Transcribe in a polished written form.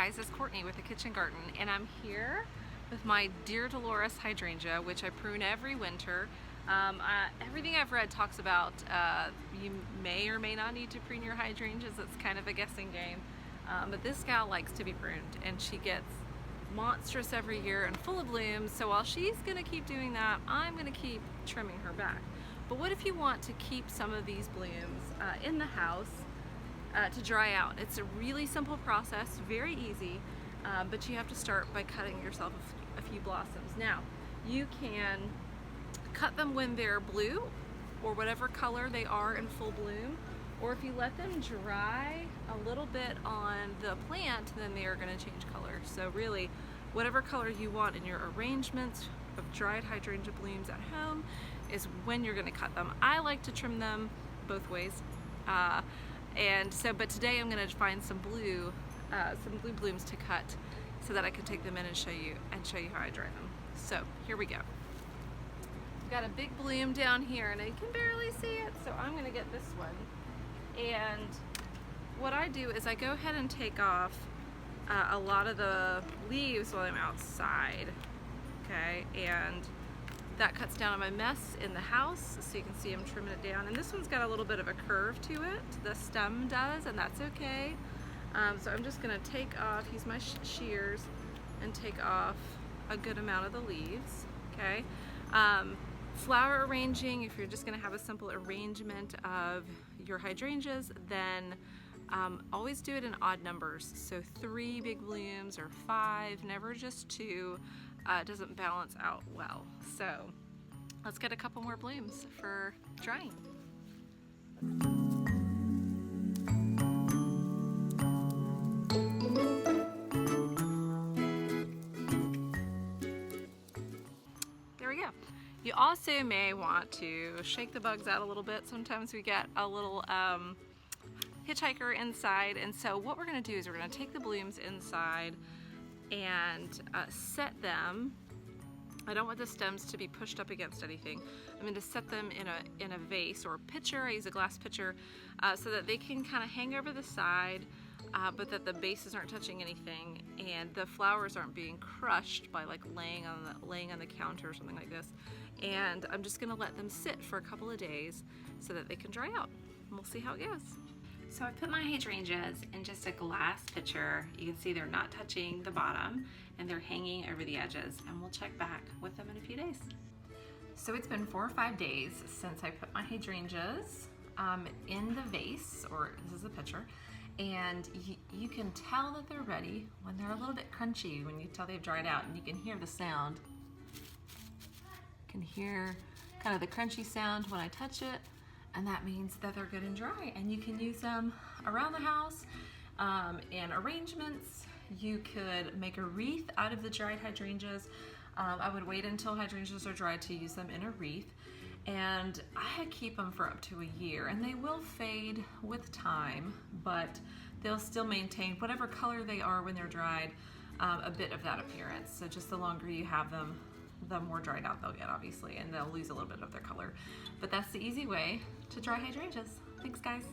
guys, it's Courtney with the Kitchen Garden, and I'm here with my dear Dolores hydrangea, which I prune every winter. Everything I've read talks about you may or may not need to prune your hydrangeas. It's kind of a guessing game, but this gal likes to be pruned, and she gets monstrous every year and full of blooms. So while she's gonna keep doing that, I'm gonna keep trimming her back. But what if you want to keep some of these blooms in the house to dry out? It's a really simple process, very easy, but you have to start by cutting yourself a few blossoms. Now, you can cut them when they're blue or whatever color they are in full bloom, or if you let them dry a little bit on the plant, then they are going to change color. So really, whatever color you want in your arrangements of dried hydrangea blooms at home is when you're going to cut them. I like to trim them both ways. But today I'm going to find some blue blooms to cut so that I can take them in and show you how I dry them. So here we go. I've got a big bloom down here and I can barely see it, so I'm going to get this one. And what I do is I go ahead and take off a lot of the leaves while I'm outside, okay? And that cuts down on my mess in the house, so you can see I'm trimming it down. And this one's got a little bit of a curve to it, the stem does, and that's okay. So I'm just gonna take off, use my shears, and take off a good amount of the leaves, okay? Flower arranging, if you're just gonna have a simple arrangement of your hydrangeas, then always do it in odd numbers. So 3 big blooms or 5, never just 2. It doesn't balance out well. So let's get a couple more blooms for drying. There we go. You also may want to shake the bugs out a little bit. Sometimes we get a little hitchhiker inside, and so what we're going to do is we're going to take the blooms inside and set them. I don't want the stems to be pushed up against anything. I'm going to set them in a vase or a pitcher. I use a glass pitcher so that they can kind of hang over the side, but that the bases aren't touching anything and the flowers aren't being crushed by like laying on the counter or something like this. And I'm just going to let them sit for a couple of days so that they can dry out, and we'll see how it goes. So I put my hydrangeas in just a glass pitcher. You can see they're not touching the bottom and they're hanging over the edges, and we'll check back with them in a few days. So it's been 4 or 5 days since I put my hydrangeas in the vase, or this is a pitcher, and you can tell that they're ready when they're a little bit crunchy, when you tell they've dried out, and you can hear the sound. You can hear kind of the crunchy sound when I touch it. And that means that they're good and dry, and you can use them around the house in arrangements. You could make a wreath out of the dried hydrangeas. I would wait until hydrangeas are dried to use them in a wreath, and I keep them for up to a year, and they will fade with time, but they'll still maintain whatever color they are when they're dried, a bit of that appearance. So just the longer you have them, the more dried out they'll get, obviously, and they'll lose a little bit of their color. But that's the easy way to dry hydrangeas. Thanks, guys.